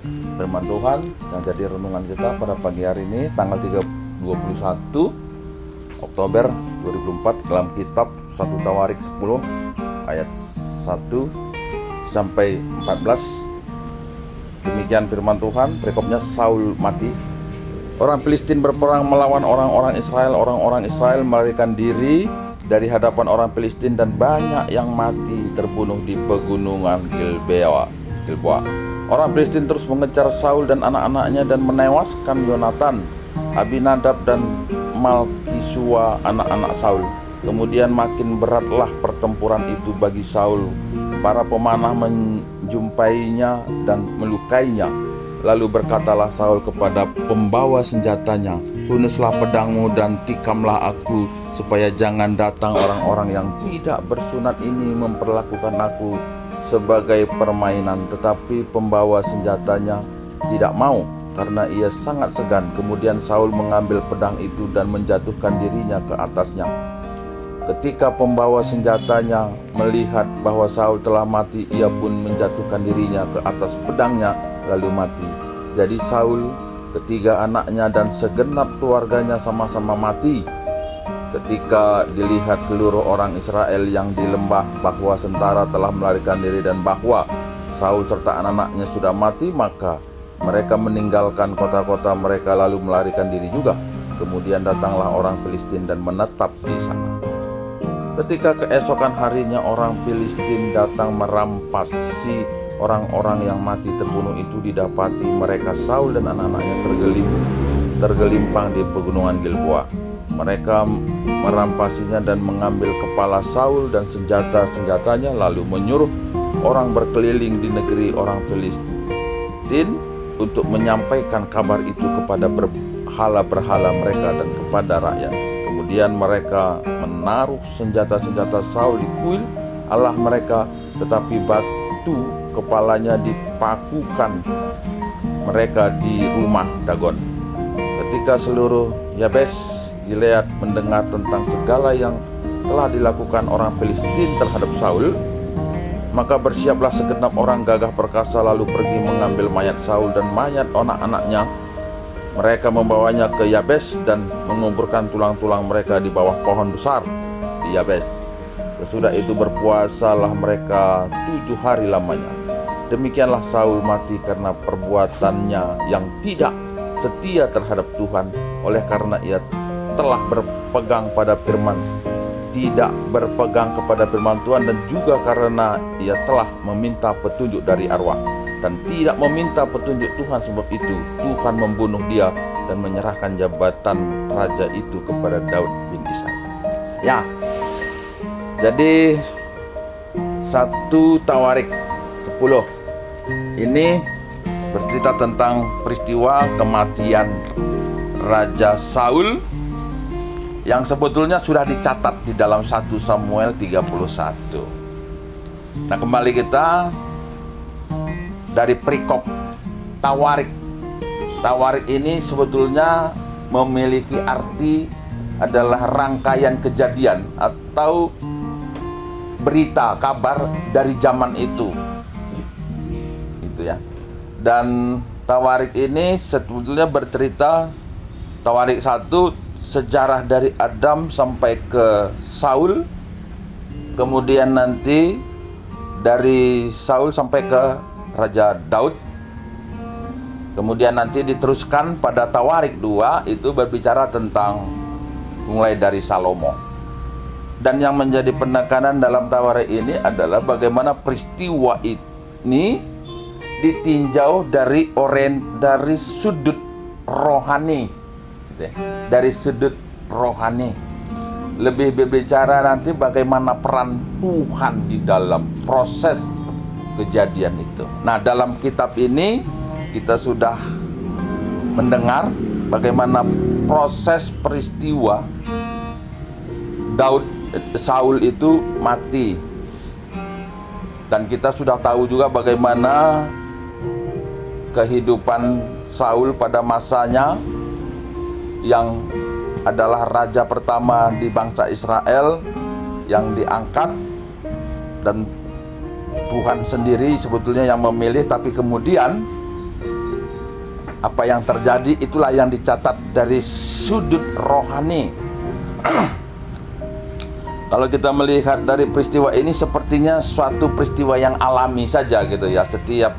firman Tuhan yang jadi renungan kita pada pagi hari ini tanggal 21 Oktober 2004 dalam kitab 1 Tawarik 10 ayat 1 sampai 14. Demikian firman Tuhan. Perikopnya Saul mati. Orang Filistin berperang melawan orang-orang Israel. Orang-orang Israel melarikan diri dari hadapan orang Filistin dan banyak yang mati terbunuh di pegunungan Gilboa. Orang Filistin terus mengejar Saul dan anak-anaknya dan menewaskan Yonatan, Abinadab dan Malkisua anak-anak Saul. Kemudian makin beratlah pertempuran itu bagi Saul. Para pemanah menjumpainya dan melukainya. Lalu berkatalah Saul kepada pembawa senjatanya, "Hunuslah pedangmu dan tikamlah aku, supaya jangan datang orang-orang yang tidak bersunat ini memperlakukan aku sebagai permainan." Tetapi pembawa senjatanya tidak mau, karena ia sangat segan. Kemudian Saul mengambil pedang itu dan menjatuhkan dirinya ke atasnya. Ketika pembawa senjatanya melihat bahwa Saul telah mati, ia pun menjatuhkan dirinya ke atas pedangnya lalu mati. Jadi Saul, ketiga anaknya dan segenap keluarganya sama-sama mati. Ketika dilihat seluruh orang Israel yang di lembah bahwa tentara telah melarikan diri dan bahwa Saul serta anak-anaknya sudah mati, maka mereka meninggalkan kota-kota mereka lalu melarikan diri juga. Kemudian datanglah orang Filistin dan menetap di sana. Ketika keesokan harinya orang Filistin datang merampasi orang-orang yang mati terbunuh itu, didapati mereka Saul dan anak-anaknya tergelimpang di pegunungan Gilboa. Mereka merampasinya dan mengambil kepala Saul dan senjata-senjatanya, lalu menyuruh orang berkeliling di negeri orang Filistin untuk menyampaikan kabar itu kepada berhala-berhala mereka dan kepada rakyat. Kemudian mereka menaruh senjata-senjata Saul di kuil Allah mereka, tetapi batu kepalanya dipakukan mereka di rumah Dagon. Ketika seluruh Yabes Gilead mendengar tentang segala yang telah dilakukan orang Filistin terhadap Saul, maka bersiaplah segenap orang gagah perkasa lalu pergi mengambil mayat Saul dan mayat anak-anaknya. Mereka membawanya ke Yabes dan menguburkan tulang-tulang mereka di bawah pohon besar di Yabes. Sesudah itu berpuasalah mereka 7 hari lamanya. Demikianlah Saul mati karena perbuatannya yang tidak setia terhadap Tuhan, oleh karena ia telah tidak berpegang kepada firman Tuhan, dan juga karena ia telah meminta petunjuk dari arwah dan tidak meminta petunjuk Tuhan. Sebab itu Tuhan membunuh dia dan menyerahkan jabatan raja itu kepada Daud bin Isai. Ya, jadi 1 Tawarik 10 ini bercerita tentang peristiwa kematian Raja Saul yang sebetulnya sudah dicatat di dalam 1 Samuel 31. Nah, kembali kita dari perikop Tawarik. Tawarik ini sebetulnya memiliki arti adalah rangkaian kejadian atau berita, kabar dari zaman itu. Itu ya. Dan Tawarik ini sebetulnya bercerita, Tawarik 1 sejarah dari Adam sampai ke Saul, kemudian nanti dari Saul sampai ke Raja Daud, kemudian nanti diteruskan pada Tawarik 2 itu berbicara tentang mulai dari Salomo. Dan yang menjadi penekanan dalam Tawarik ini adalah bagaimana peristiwa ini ditinjau dari sudut rohani, dari sudut rohani. Lebih berbicara nanti bagaimana peran Tuhan di dalam proses kejadian itu. Nah, dalam kitab ini kita sudah mendengar bagaimana proses peristiwa Saul itu mati. Dan kita sudah tahu juga bagaimana kehidupan Saul pada masanya, yang adalah raja pertama di bangsa Israel yang diangkat, dan Tuhan sendiri sebetulnya yang memilih, tapi kemudian Apa yang terjadi itulah yang dicatat dari sudut rohani. Kalau kita melihat dari peristiwa ini, sepertinya suatu peristiwa yang alami saja gitu ya. Setiap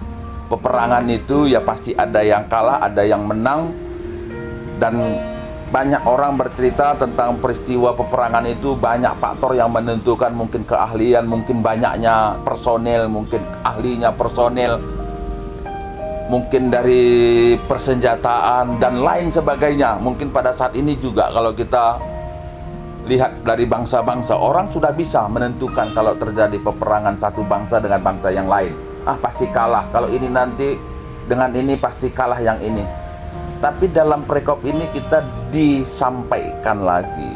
peperangan itu ya pasti ada yang kalah, ada yang menang. Dan banyak orang bercerita tentang peristiwa peperangan itu, banyak faktor yang menentukan, mungkin keahlian, mungkin banyaknya personel, mungkin ahlinya personel, mungkin dari persenjataan dan lain sebagainya. Mungkin pada saat ini juga kalau kita lihat dari bangsa-bangsa, orang sudah bisa menentukan kalau terjadi peperangan satu bangsa dengan bangsa yang lain. Pasti kalah, kalau ini nanti dengan ini pasti kalah yang ini. Tapi dalam perikop ini kita disampaikan lagi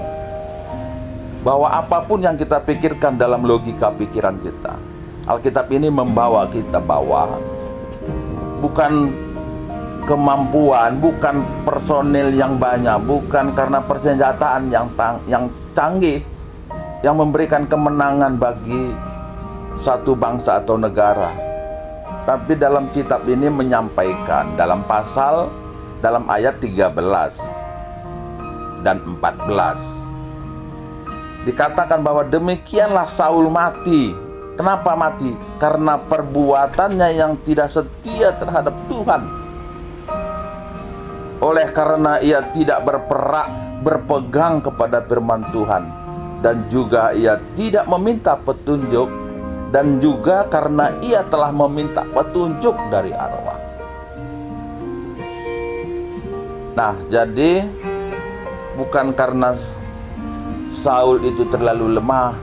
bahwa apapun yang kita pikirkan dalam logika pikiran kita, Alkitab ini membawa kita bahwa bukan kemampuan, bukan personil yang banyak, bukan karena persenjataan yang canggih yang memberikan kemenangan bagi suatu bangsa atau negara. Tapi dalam kitab ini menyampaikan dalam ayat 13 dan 14 dikatakan bahwa demikianlah Saul mati. Kenapa mati? Karena perbuatannya yang tidak setia terhadap Tuhan. Oleh karena ia tidak berpegang kepada firman Tuhan, dan juga ia tidak meminta petunjuk, dan juga karena ia telah meminta petunjuk dari arwah. Nah, jadi bukan karena Saul itu terlalu lemah,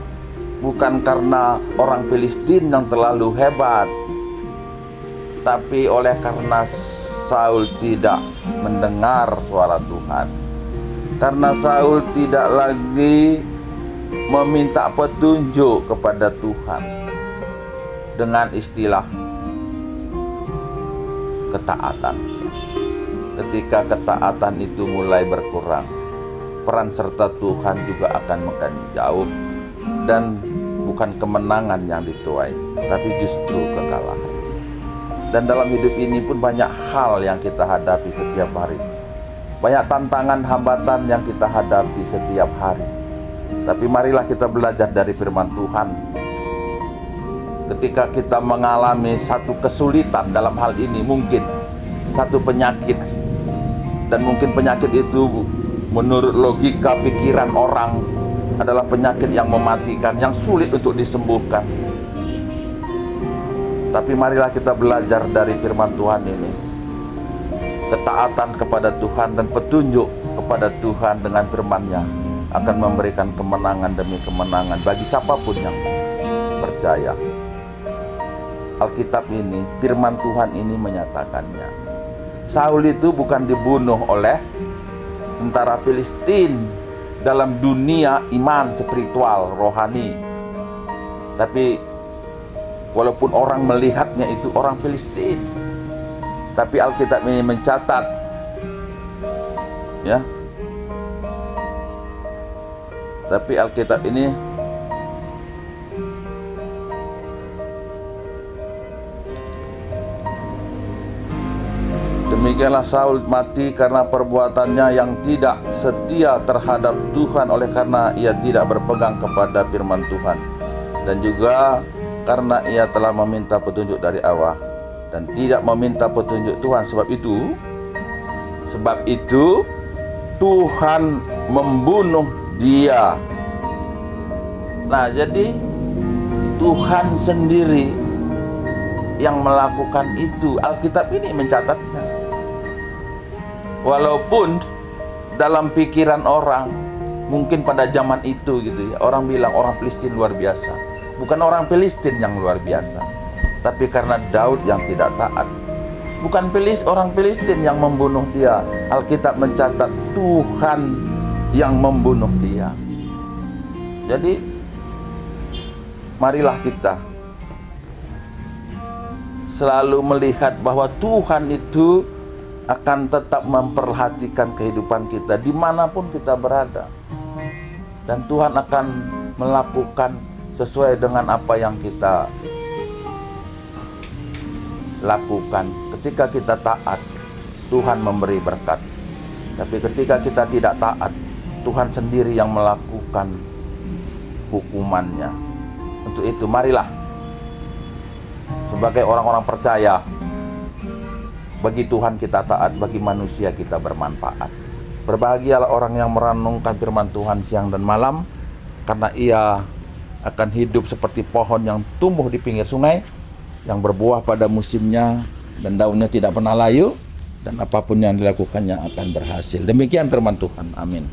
bukan karena orang Filistin yang terlalu hebat, tapi oleh karena Saul tidak mendengar suara Tuhan. Karena Saul tidak lagi meminta petunjuk kepada Tuhan dengan istilah ketaatan. Ketika ketaatan itu mulai berkurang, peran serta Tuhan juga akan makin jauh. Dan bukan kemenangan yang dituai, tapi justru kekalahan. Dan dalam hidup ini pun banyak hal yang kita hadapi setiap hari. Banyak tantangan, hambatan yang kita hadapi setiap hari. Tapi marilah kita belajar dari firman Tuhan. Ketika kita mengalami satu kesulitan dalam hal ini, mungkin satu penyakit, dan mungkin penyakit itu menurut logika pikiran orang adalah penyakit yang mematikan, yang sulit untuk disembuhkan. Tapi marilah kita belajar dari firman Tuhan ini. Ketaatan kepada Tuhan dan petunjuk kepada Tuhan dengan firman-Nya akan memberikan kemenangan demi kemenangan bagi siapapun yang percaya. Alkitab ini, firman Tuhan ini menyatakannya. Saul itu bukan dibunuh oleh tentara Filistin dalam dunia iman spiritual rohani, tapi walaupun orang melihatnya itu orang Filistin, tapi Alkitab ini mencatat, ya, tapi Alkitab ini demikianlah Saul mati karena perbuatannya yang tidak setia terhadap Tuhan, oleh karena ia tidak berpegang kepada firman Tuhan, dan juga karena ia telah meminta petunjuk dari Allah dan tidak meminta petunjuk Tuhan. Sebab itu Tuhan membunuh dia. Nah, jadi Tuhan sendiri yang melakukan itu. Alkitab ini mencatatnya. Walaupun dalam pikiran orang, mungkin pada zaman itu gitu ya, orang bilang orang Filistin luar biasa. Bukan orang Filistin yang luar biasa, tapi karena Daud yang tidak taat. Bukan orang Filistin yang membunuh dia. Alkitab mencatat Tuhan yang membunuh dia. Jadi marilah kita selalu melihat bahwa Tuhan itu akan tetap memperhatikan kehidupan kita dimanapun kita berada, dan Tuhan akan melakukan sesuai dengan apa yang kita lakukan ketika kita taat Tuhan memberi berkat. Tapi ketika kita tidak taat, Tuhan sendiri yang melakukan hukumannya. Untuk itu marilah sebagai orang-orang percaya, bagi Tuhan kita taat, bagi manusia kita bermanfaat. Berbahagialah orang yang merenungkan firman Tuhan siang dan malam, karena ia akan hidup seperti pohon yang tumbuh di pinggir sungai, yang berbuah pada musimnya dan daunnya tidak pernah layu, dan apapun yang dilakukannya akan berhasil. Demikian firman Tuhan. Amin.